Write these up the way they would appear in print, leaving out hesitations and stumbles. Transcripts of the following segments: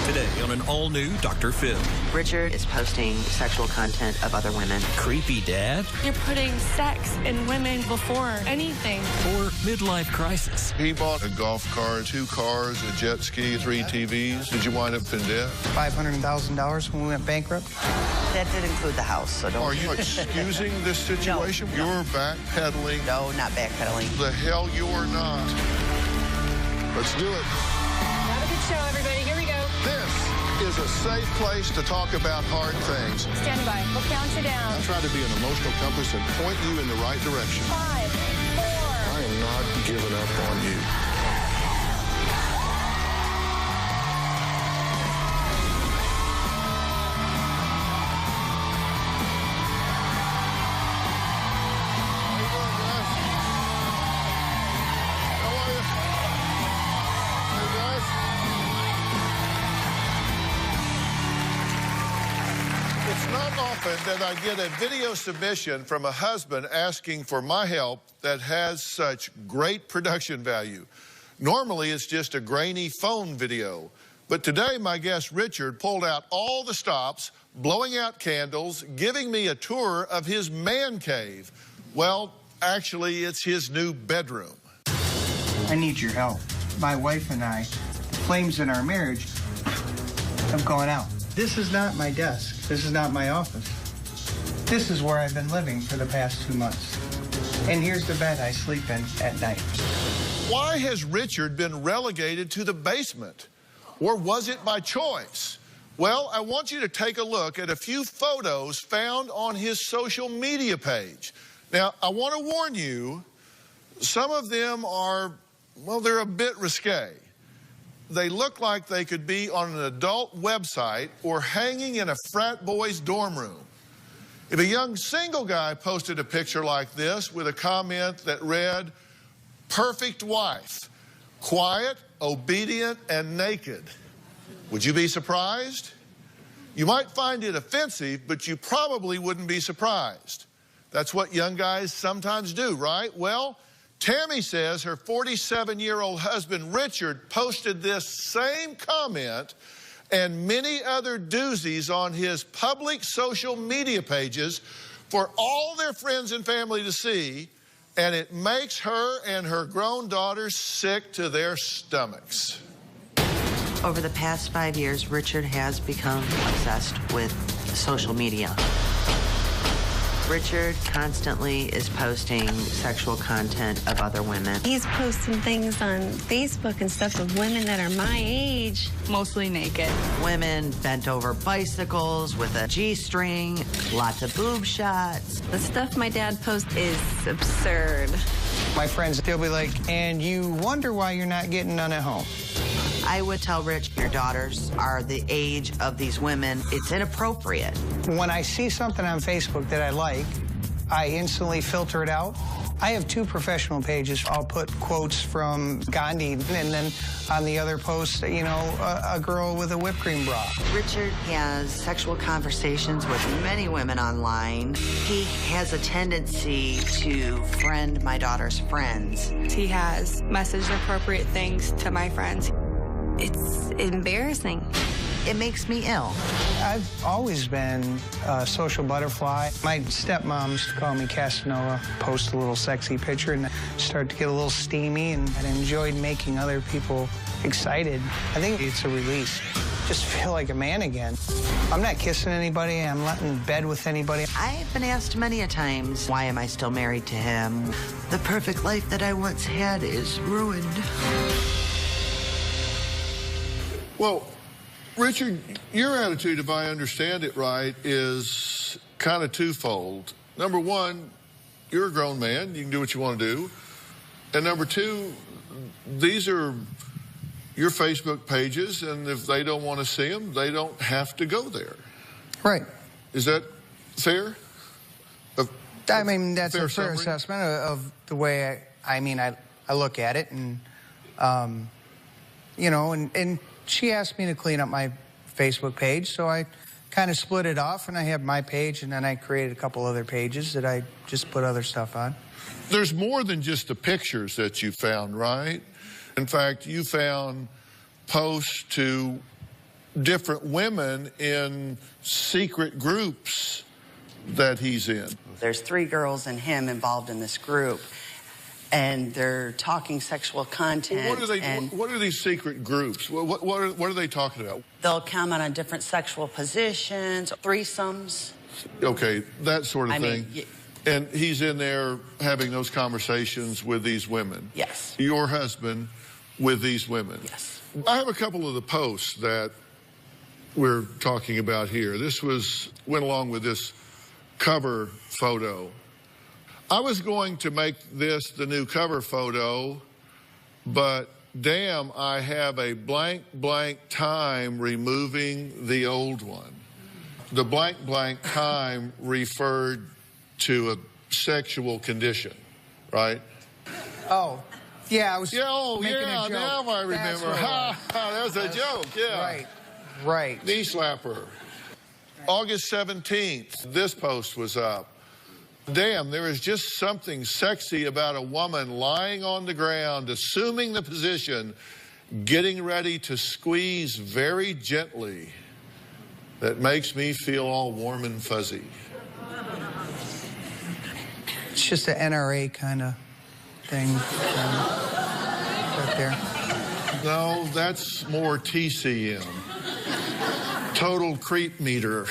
Today on an all-new Dr. Phil. Richard is posting sexual content of other women. Creepy dad? You're putting sex and women before anything. Or midlife crisis? He bought a golf cart, 2 cars, a jet ski, 3 TVs. Did you wind up in debt? $500,000 when we went bankrupt. That did include the house, so don't... Are you excusing this situation? No. You're backpedaling. No, not backpedaling. The hell you're not. Let's do it. Have a good show, everybody. Here we go. This is a safe place to talk about hard things. Stand by. We'll count you down. I try to be an emotional compass and point you in the right direction. 5, 4. I am not giving up on you. It's not often that I get a video submission from a husband asking for my help that has such great production value. Normally, it's just a grainy phone video. But today, my guest Richard pulled out all the stops, blowing out candles, giving me a tour of his man cave. Well, actually, it's his new bedroom. I need your help. My wife and I, the flames in our marriage have gone out. This is not my desk. This is not my office. This is where I've been living for the past 2 months. And here's the bed I sleep in at night. Why has Richard been relegated to the basement? Or was it by choice? Well, I want you to take a look at a few photos found on his social media page. Now, I want to warn you, some of them are, well, they're a bit risque. They look like they could be on an adult website or hanging in a frat boy's dorm room. If a young single guy posted a picture like this with a comment that read, "Perfect wife, quiet, obedient, and naked," would you be surprised? You might find it offensive, but you probably wouldn't be surprised. That's what young guys sometimes do, right? Well, Tammy says her 47-year-old husband, Richard, posted this same comment and many other doozies on his public social media pages for all their friends and family to see, and it makes her and her grown daughters sick to their stomachs. Over the past 5 years, Richard has become obsessed with social media. Richard constantly is posting sexual content of other women. He's posting things on Facebook and stuff of women that are my age. Mostly naked. Women bent over bicycles with a G-string, lots of boob shots. The stuff my dad posts is absurd. My friends, they'll be like, and you wonder why you're not getting none at home. I would tell Rich, your daughters are the age of these women. It's inappropriate. When I see something on Facebook that I like, I instantly filter it out. I have 2 professional pages. I'll put quotes from Gandhi, and then on the other post, you know, a girl with a whipped cream bra. Richard has sexual conversations with many women online. He has a tendency to friend my daughter's friends. He has messaged appropriate things to my friends. It's embarrassing. It makes me ill. I've always been a social butterfly. My stepmom used to call me Casanova, post a little sexy picture, and start to get a little steamy, and I enjoyed making other people excited. I think it's a release. Just feel like a man again. I'm not kissing anybody. I'm not in bed with anybody. I've been asked many a times, why am I still married to him? The perfect life that I once had is ruined. Well, Richard, your attitude, if I understand it right, is kind of twofold. Number one, you're a grown man. You can do what you want to do. And number two, these are your Facebook pages, and if they don't want to see them, they don't have to go there. Right. Is that fair? I mean, that's a fair summary? assessment of the way I look at it. And, you know, and she asked me to clean up my Facebook page, so I kind of split it off, and I have my page, and then I created a couple other pages that I just put other stuff on. There's more than just the pictures that you found, right? In fact, you found posts to different women in secret groups that he's in. There's 3 girls and him involved in this group, and they're talking sexual content. What are these secret groups? What are they talking about? They'll comment on different sexual positions, threesomes. Okay, that sort of I thing. mean, and he's in there having those conversations with these women. Yes. Your husband with these women. Yes. I have a couple of the posts that we're talking about here. This went along with this cover photo. I was going to make this the new cover photo, but damn, I have a blank time removing the old one. The blank time referred to a sexual condition, right? Oh, yeah, I was making a joke. Now I remember. That was a joke, yeah. Right. Knee slapper. August 17th, this post was up. Damn, there is just something sexy about a woman lying on the ground, assuming the position, getting ready to squeeze very gently, that makes me feel all warm and fuzzy. It's just an NRA kind of thing right there. No, that's more TCM. Total creep meter.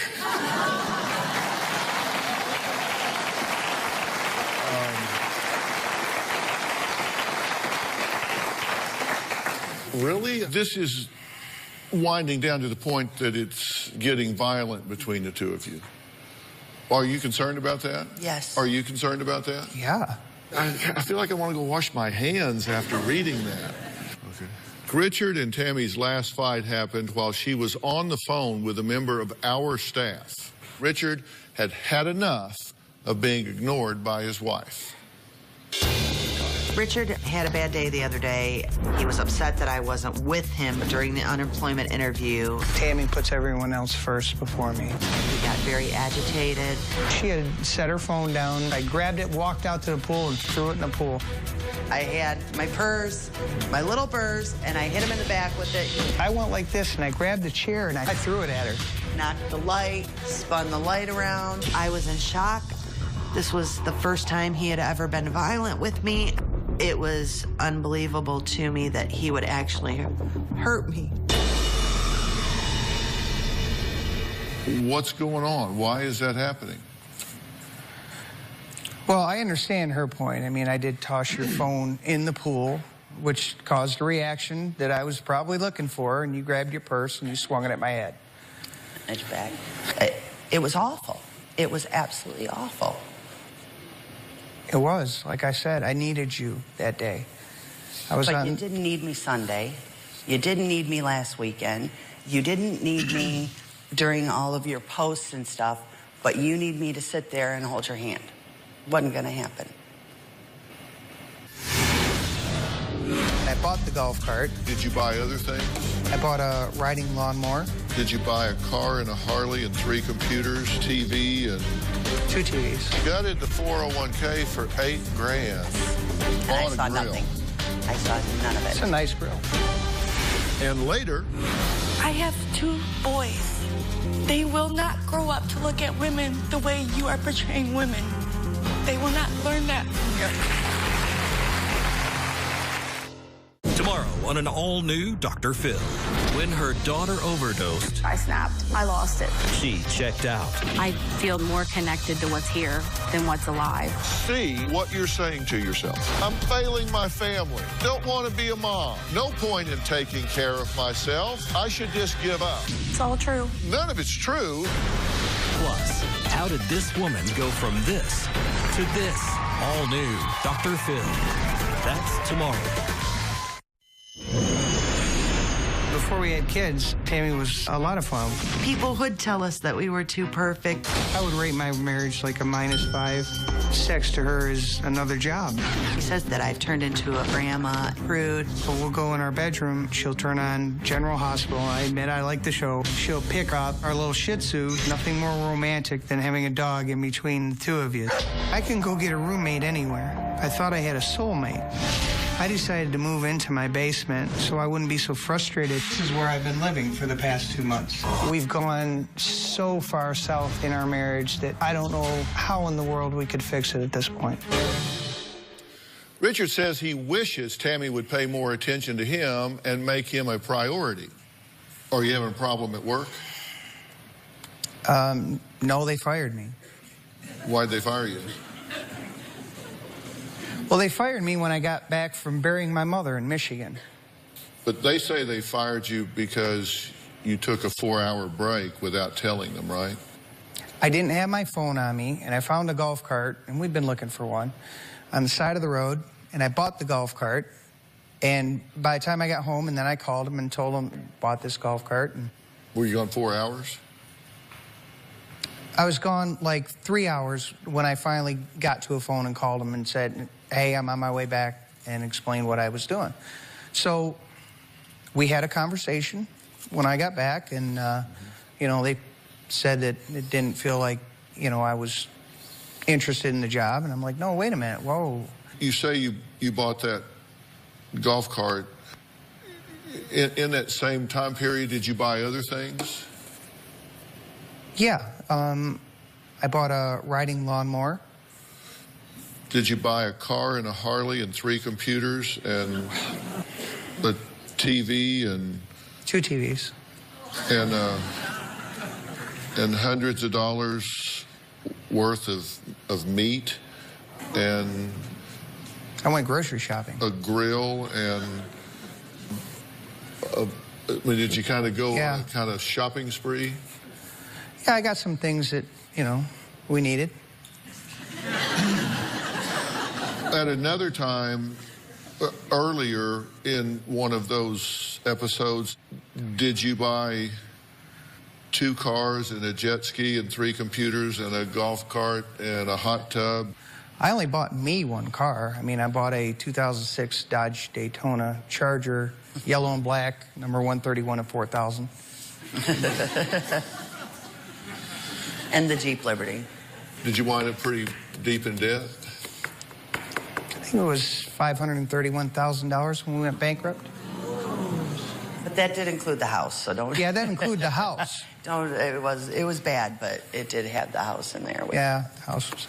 Really? This is winding down to the point that it's getting violent between the two of you. Are you concerned about that? Yes. Are you concerned about that? Yeah. I feel like I want to go wash my hands after reading that. Okay. Richard and Tammy's last fight happened while she was on the phone with a member of our staff. Richard had had enough of being ignored by his wife. Richard had a bad day the other day. He was upset that I wasn't with him during the unemployment interview. Tammy puts everyone else first before me. He got very agitated. She had set her phone down. I grabbed it, walked out to the pool, and threw it in the pool. I had my purse, my little purse, and I hit him in the back with it. I went like this, and I grabbed the chair, and I threw it at her. Knocked the light, spun the light around. I was in shock. This was the first time he had ever been violent with me. It was unbelievable to me that he would actually hurt me. What's going on? Why is that happening? Well, I understand her point. I mean, I did toss your phone in the pool, which caused a reaction that I was probably looking for, and you grabbed your purse and you swung it at my head. Edge back. It was awful. It was absolutely awful. It was. Like I said, I needed you that day. But you didn't need me Sunday. You didn't need me last weekend. You didn't need me during all of your posts and stuff, but you need me to sit there and hold your hand. Wasn't going to happen. I bought the golf cart. Did you buy other things? I bought a riding lawnmower. Did you buy a car and a Harley and 3 computers, TV, and 2 TVs. gutted the 401k for $8 grand? I saw nothing. I saw none of It's it. a nice grill. And later, I have 2 boys. They will not grow up to look at women the way you are portraying women. They will not learn that from you. Tomorrow on an all-new Dr. Phil. When her daughter overdosed, I snapped. I lost it. she checked out. I feel more connected to what's here than what's alive. see what you're saying to yourself. I'm failing my family. Don't want to be a mom. No point in taking care of myself. I should just give up. It's all true. None of it's true. Plus, how did this woman go from this to this? All new Dr. Phil. That's tomorrow. Before we had kids, Tammy was a lot of fun. People would tell us that we were too perfect. I would rate my marriage like a -5. Sex to her is another job. She says that I've turned into a grandma prude. So we'll go in our bedroom. She'll turn on General Hospital. I admit I like the show. She'll pick up our little Shih Tzu. Nothing more romantic than having a dog in between the 2 of you. I can go get a roommate anywhere. I thought I had a soulmate. I decided to move into my basement so I wouldn't be so frustrated. This is where I've been living for the past 2 months. We've gone so far south in our marriage that I don't know how in the world we could fix it at this point. Richard says he wishes Tammy would pay more attention to him and make him a priority. Are you having a problem at work? No, they fired me. Why'd they fire you? Well, they fired me when I got back from burying my mother in Michigan. But they say they fired you because you took a 4-hour break without telling them, right? I didn't have my phone on me, and I found a golf cart, and we'd been looking for one, on the side of the road, and I bought the golf cart. And by the time I got home, and then I called them and told them, bought this golf cart. And were you gone 4 hours? I was gone like 3 hours when I finally got to a phone and called them and said, hey, I'm on my way back, and explained what I was doing. So we had a conversation when I got back, and, you know, they said that it didn't feel like, you know, I was interested in the job. And I'm like, no, wait a minute, whoa. You say you bought that golf cart. In that same time period, did you buy other things? Yeah, I bought a riding lawnmower. Did you buy a car and a Harley and 3 computers and a TV and 2 TVs and hundreds of dollars worth of meat and I went grocery shopping. A grill and did you kind of go on a kind of shopping spree? Yeah, I got some things that, you know, we needed. At another time, earlier in one of those episodes, did you buy 2 cars and a jet ski and 3 computers and a golf cart and a hot tub? I only bought me 1 car. I mean, I bought a 2006 Dodge Daytona Charger, yellow and black, number 131 of 4,000. And the Jeep Liberty. Did you wind up pretty deep in debt? I think it was $531,000 when we went bankrupt. But that did include the house, so don't... Yeah, that included the house. Don't, it was bad, but it did have the house in there. Yeah, the house was...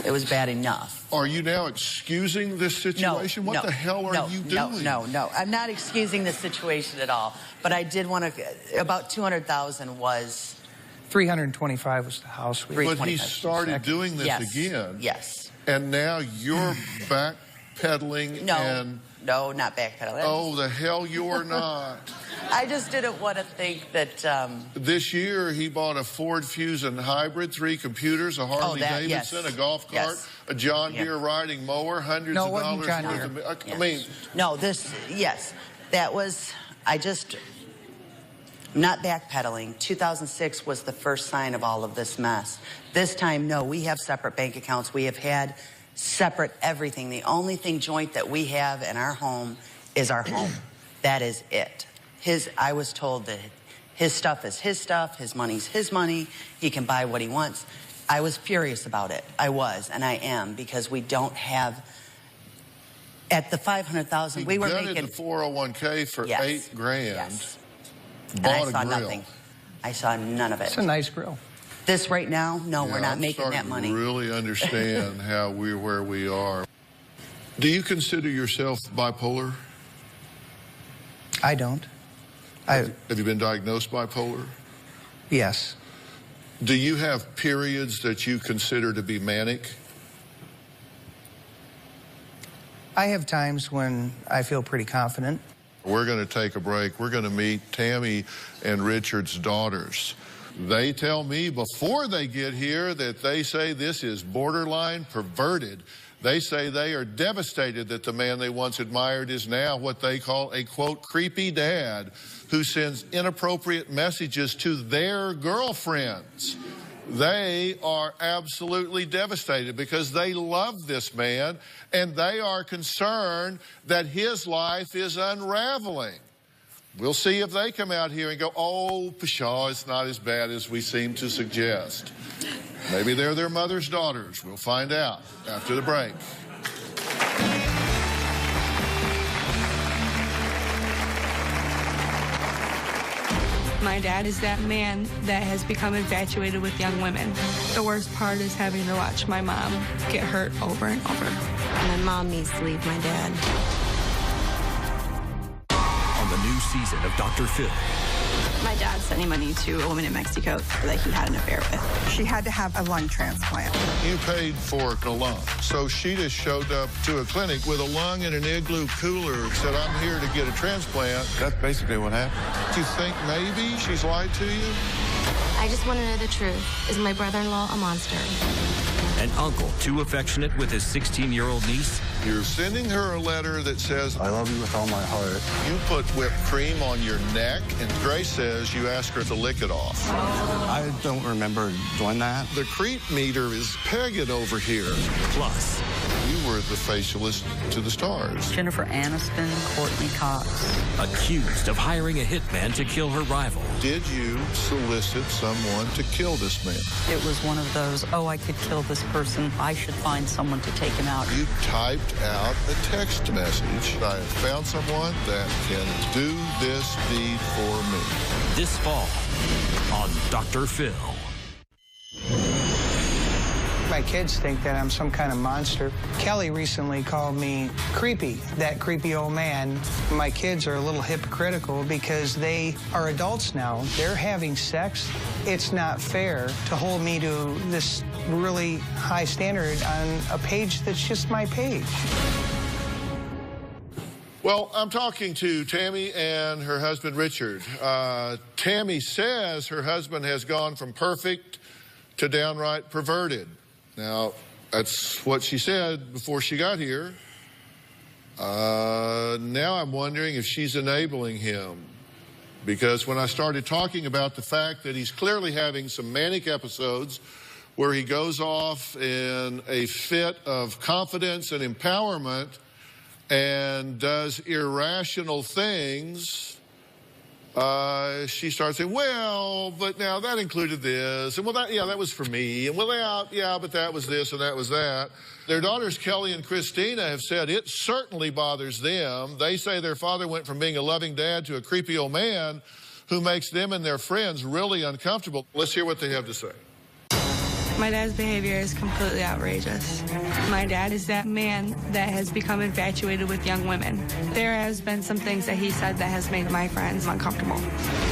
It was bad enough. Are you now excusing this situation? What the hell are you doing? No. I'm not excusing the situation at all. But I did want to... About $200,000 was... 325 was the house. But he started doing this again. Yes. And now you're backpedaling and... No, not backpedaling. Oh, the hell you're not. I just didn't want to think that... This year, he bought a Ford Fusion Hybrid, 3 computers, a Harley Davidson, a golf cart, a John Deere riding mower, hundreds of dollars worth of... I mean... No, that was... Not backpedaling. 2006 was the first sign of all of this mess. This time, no, we have separate bank accounts. We have had separate everything. The only thing joint that we have in our home is our home. That is it. I was told that his stuff is his stuff, his money's his money, he can buy what he wants. I was furious about it. I was, and I am, because we don't have... At the $500,000, we were making... the 401k for $8,000. Yes. Bought and I saw a grill. nothing. I saw none of it. It's a nice grill. This right now, no, we're not making that money. I really understand how we're where we are. Do you consider yourself bipolar? I don't. Have you been diagnosed bipolar? Yes. Do you have periods that you consider to be manic? I have times when I feel pretty confident. We're going to take a break. We're going to meet Tammy and Richard's daughters. They tell me before they get here that they say this is borderline perverted. They say they are devastated that the man they once admired is now what they call a, quote, creepy dad who sends inappropriate messages to their girlfriends. They are absolutely devastated because they love this man and they are concerned that his life is unraveling. We'll see if they come out here and go, oh, pshaw, it's not as bad as we seem to suggest. Maybe they're their mother's daughters. We'll find out after the break. My dad is that man that has become infatuated with young women. The worst part is having to watch my mom get hurt over and over. My mom needs to leave my dad. On the new season of Dr. Phil. My dad sending money to a woman in Mexico that he had an affair with. She had to have a lung transplant. You paid for a lung, so she just showed up to a clinic with a lung in an igloo cooler, said, I'm here to get a transplant. That's basically what happened. Do you think maybe she's lied to you? I just want to know the truth. Is my brother-in-law a monster? An uncle too affectionate with his 16-year-old niece. You're sending her a letter that says, I love you with all my heart. You put whipped cream on your neck, and Grace says you ask her to lick it off. I don't remember doing that. The creep meter is pegging over here. Plus, you were the facialist to the stars. Jennifer Aniston, Courtney Cox. accused of hiring a hitman to kill her rival. Did you solicit someone to kill this man? It was one of those, oh, I could kill this person. I should find someone to take him out. You typed out a text message. I have found someone that can do this deed for me. This fall on Dr. Phil. My kids think that I'm some kind of monster. Kelly recently called me creepy, that creepy old man. My kids are a little hypocritical because they are adults now. They're having sex. It's not fair to hold me to this really high standard on a page that's just my page. Well, I'm talking to Tammy and her husband, Richard. Tammy says her husband has gone from perfect to downright perverted. Now, that's what she said before she got here. Now I'm wondering if she's enabling him. Because when I started talking about the fact that he's clearly having some manic episodes where he goes off in a fit of confidence and empowerment and does irrational things, she starts saying, well, but now that included this, and well, that was for me, and well, but that was this and that was that. Their daughters, Kelly and Christina, have said it certainly bothers them. They say their father went from being a loving dad to a creepy old man who makes them and their friends really uncomfortable. Let's hear what they have to say. My dad's behavior is completely outrageous. My dad is that man that has become infatuated with young women. There has been some things that he said that has made my friends uncomfortable.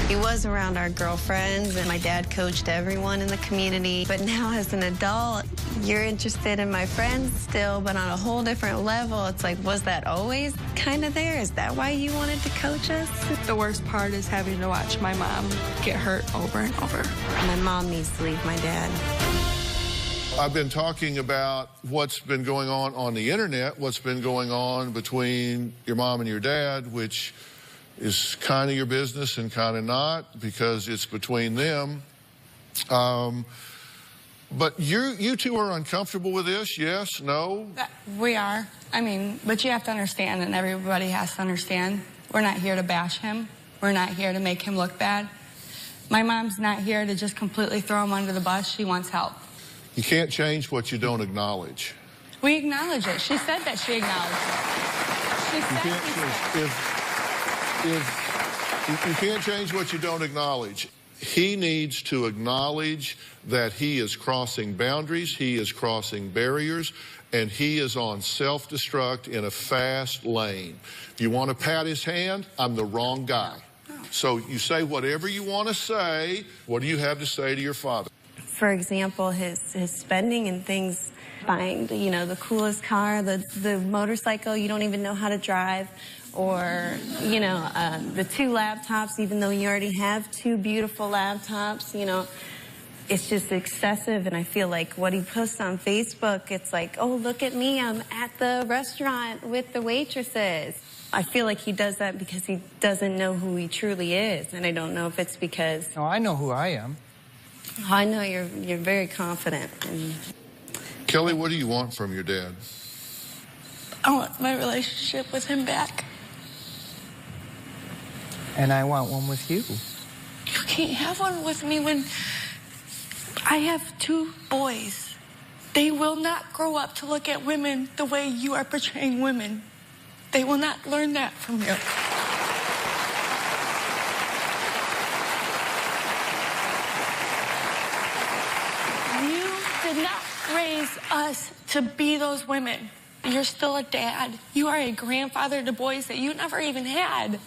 He was around our girlfriends, and my dad coached everyone in the community. But now as an adult, you're interested in my friends still, but on a whole different level. It's like, was that always kind of there? Is that why you wanted to coach us? The worst part is having to watch my mom get hurt over and over. My mom needs to leave my dad. I've been talking about what's been going on the internet, what's been going on between your mom and your dad, which is kind of your business and kind of not, because it's between them. But you two are uncomfortable with this, yes, no? We are. I mean, but you have to understand, and everybody has to understand, we're not here to bash him. We're not here to make him look bad. My mom's not here to just completely throw him under the bus. She wants help. You can't change what you don't acknowledge. We acknowledge it. She said that she acknowledged it. You can't change what you don't acknowledge. He needs to acknowledge that he is crossing boundaries, he is crossing barriers, and he is on self-destruct in a fast lane. If you want to pat his hand, I'm the wrong guy. So you say whatever you want to say. What do you have to say to your father? For example, his spending and things, buying, the coolest car, the motorcycle you don't even know how to drive, or, the 2 laptops, even though you already have 2 beautiful laptops, it's just excessive. And I feel like what he posts on Facebook, it's like, oh, look at me, I'm at the restaurant with the waitresses. I feel like he does that because he doesn't know who he truly is, and I don't know if it's because... No, I know who I am. I know you're very confident. Kelly, what do you want from your dad? I want my relationship with him back. And I want one with you. You can't have one with me when I have 2 boys. They will not grow up to look at women the way you are portraying women. They will not learn that from you. us to be those women. You're still a dad. You are a grandfather to boys that you never even had.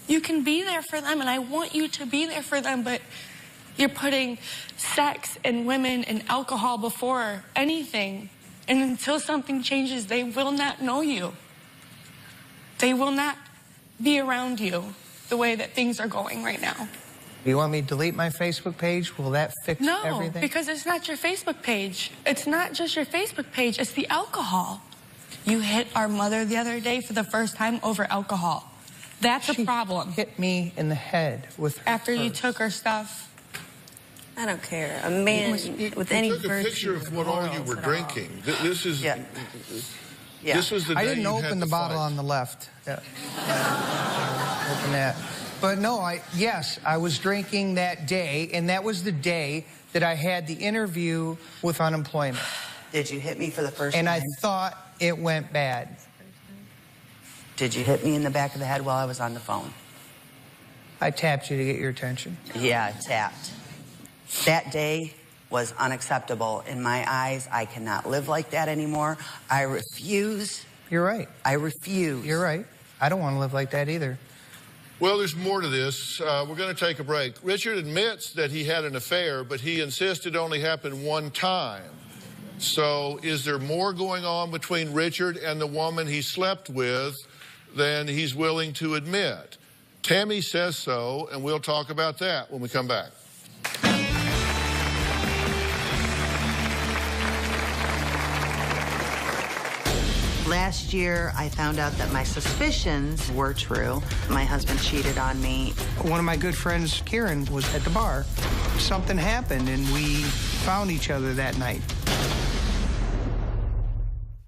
You can be there for them, and I want you to be there for them, but you're putting sex and women and alcohol before anything. And until something changes, they will not know you. They will not be around you the way that things are going right now. You want me to delete my Facebook page? Will that fix everything? No, because it's not your Facebook page. It's not just your Facebook page. It's the alcohol. You hit our mother the other day for the first time over alcohol. That's a problem. She hit me in the head with her After you purse. took her stuff. I don't care. A man with any You took a virtue picture of what all you were drinking. This is... Yeah. This was the day I didn't you open had the bottle fight. on the left. Yeah. Open that. But no, yes, I was drinking that day, and that was the day that I had the interview with unemployment. Did you hit me for the first And time? I thought it went bad. Did you hit me in the back of the head while I was on the phone? I tapped you to get your attention. Yeah, tapped. That day was unacceptable in my eyes. I cannot live like that anymore. I refuse. You're right. I refuse. You're right. I don't want to live like that either. Well, there's more to this. We're going to take a break. Richard admits that he had an affair, but he insists it only happened one time. So is there more going on between Richard and the woman he slept with than he's willing to admit? Tammy says so, and we'll talk about that when we come back. Last year, I found out that my suspicions were true. My husband cheated on me. One of my good friends, Karen, was at the bar. Something happened, and we found each other that night.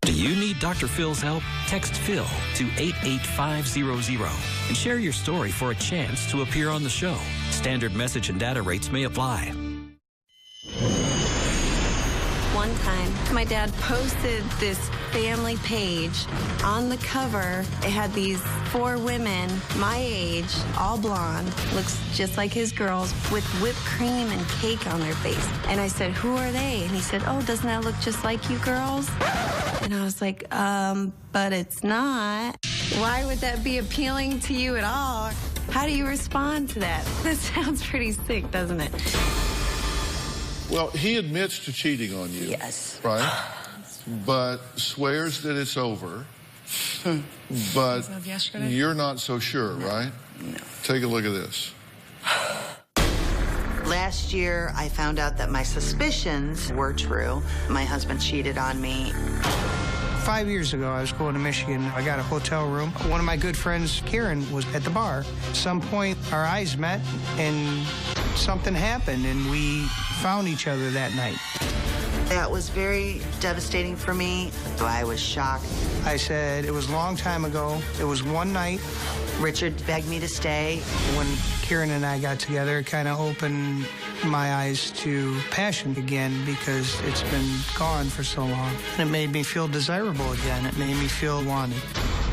Do you need Dr. Phil's help? Text Phil to 88500 and share your story for a chance to appear on the show. Standard message and data rates may apply. One time, my dad posted this family page. On the cover, it had these 4 women, my age, all blonde, looks just like his girls, with whipped cream and cake on their face. And I said, who are they? And he said, oh, doesn't that look just like you girls? And I was like, but it's not. Why would that be appealing to you at all? How do you respond to that? That sounds pretty sick, doesn't it? Well, he admits to cheating on you. Yes. Right? But swears that it's over. But you're not so sure, right? No. Take a look at this. Last year, I found out that my suspicions were true. My husband cheated on me. 5 years ago, I was going to Michigan. I got a hotel room. One of my good friends, Karen, was at the bar. At some point, our eyes met, and something happened, and we found each other that night. That was very devastating for me. I was shocked. I said, it was a long time ago. It was one night. Richard begged me to stay. When Karen and I got together, it kind of opened my eyes to passion again because it's been gone for so long. And it made me feel desirable again. It made me feel wanted.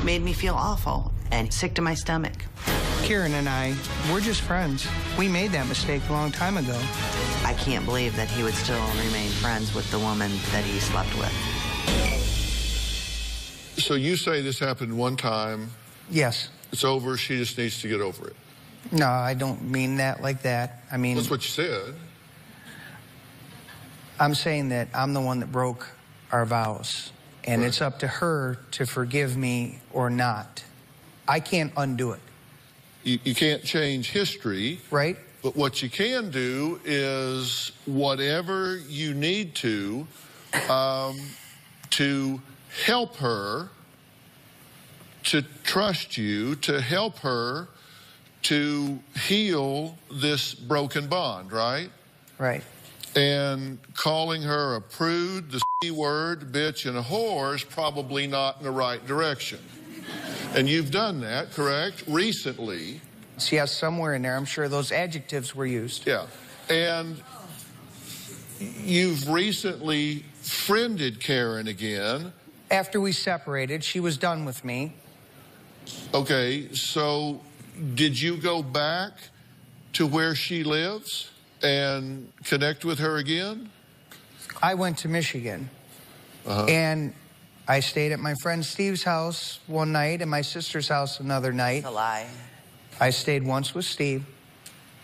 Made me feel awful and sick to my stomach. Karen and I, we're just friends. We made that mistake a long time ago. I can't believe that he would still remain friends with the woman that he slept with. So you say this happened one time. Yes. It's over. She just needs to get over it. No, I don't mean that like that. I mean... That's what you said. I'm saying that I'm the one that broke our vows. And Right. it's up to her to forgive me or not. I can't undo it. You can't change history. Right? But what you can do is whatever you need to help her, to trust you, to help her to heal this broken bond, right? Right. And calling her a prude, the C word, bitch, and a whore is probably not in the right direction. And you've done that, correct? Recently. Yes, somewhere in there, I'm sure those adjectives were used. Yeah. And you've recently friended Karen again. After we separated, she was done with me. Okay, so did you go back to where she lives and connect with her again? I went to Michigan. And I stayed at my friend Steve's house one night and my sister's house another night. That's a lie. I stayed once with Steve.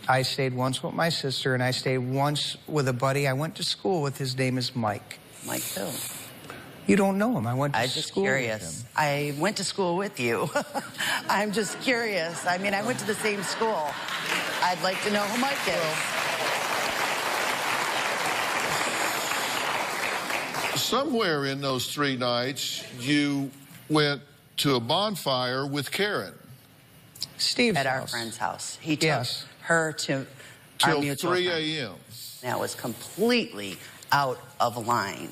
I stayed once with my sister, and I stayed once with a buddy I went to school with. His name is Mike. Mike who? You don't know him. I went to I'm just school curious. with him. I went to school with you. I'm just curious. I mean, I went to the same school. I'd like to know who Mike is. Somewhere in those 3 nights, you went to a bonfire with Karen. Steve's at our house. friend's house. He took her to our Till mutual 3 friend. a.m. That was completely out of line.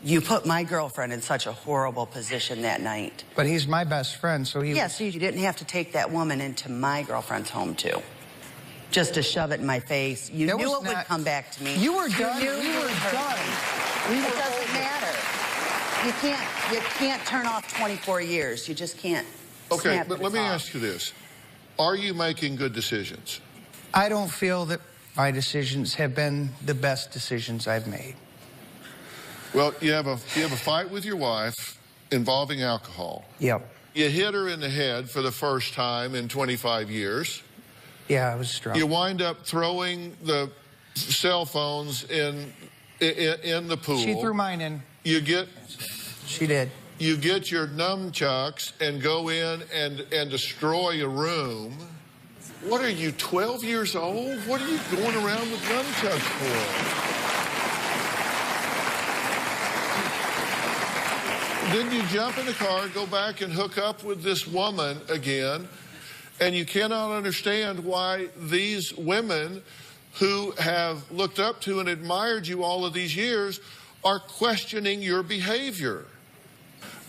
You put my girlfriend in such a horrible position that night. But he's my best friend, so he... Yes, you didn't have to take that woman into my girlfriend's home, too. Just to shove it in my face. You knew it would come back to me. You were done. You knew We it were would hurt done. me. It doesn't matter. You can't turn off 24 years. You just can't. Okay, snap but it let me off. ask you this. Are you making good decisions? I don't feel that my decisions have been the best decisions I've made. Well, you have a fight with your wife involving alcohol. Yep. You hit her in the head for the first time in 25 years. Yeah, I was drunk. You wind up throwing the cell phones in the pool. She threw mine in. You get... She did. You get your nunchucks and go in and destroy a room. What are you, 12 years old? What are you going around with nunchucks for? Then you jump in the car, go back and hook up with this woman again, and you cannot understand why these women who have looked up to and admired you all of these years are questioning your behavior.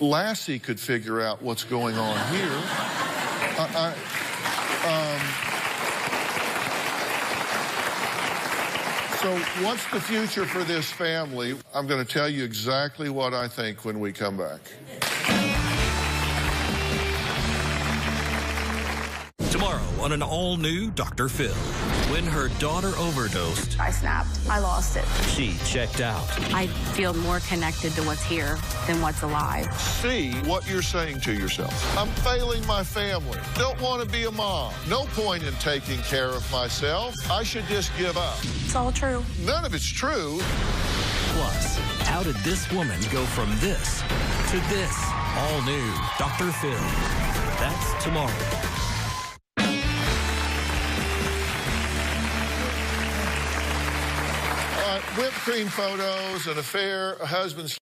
Lassie could figure out what's going on here. So what's the future for this family? I'm going to tell you exactly what I think when we come back. Tomorrow on an all-new Dr. Phil. When her daughter overdosed, I snapped. I lost it. she checked out. I feel more connected to what's here than what's alive. See what you're saying to yourself. I'm failing my family. Don't want to be a mom. No point in taking care of myself. I should just give up. It's all true. None of it's true. Plus, how did this woman go from this to this? All new Dr. Phil. That's tomorrow. Whipped cream photos, an affair, a husband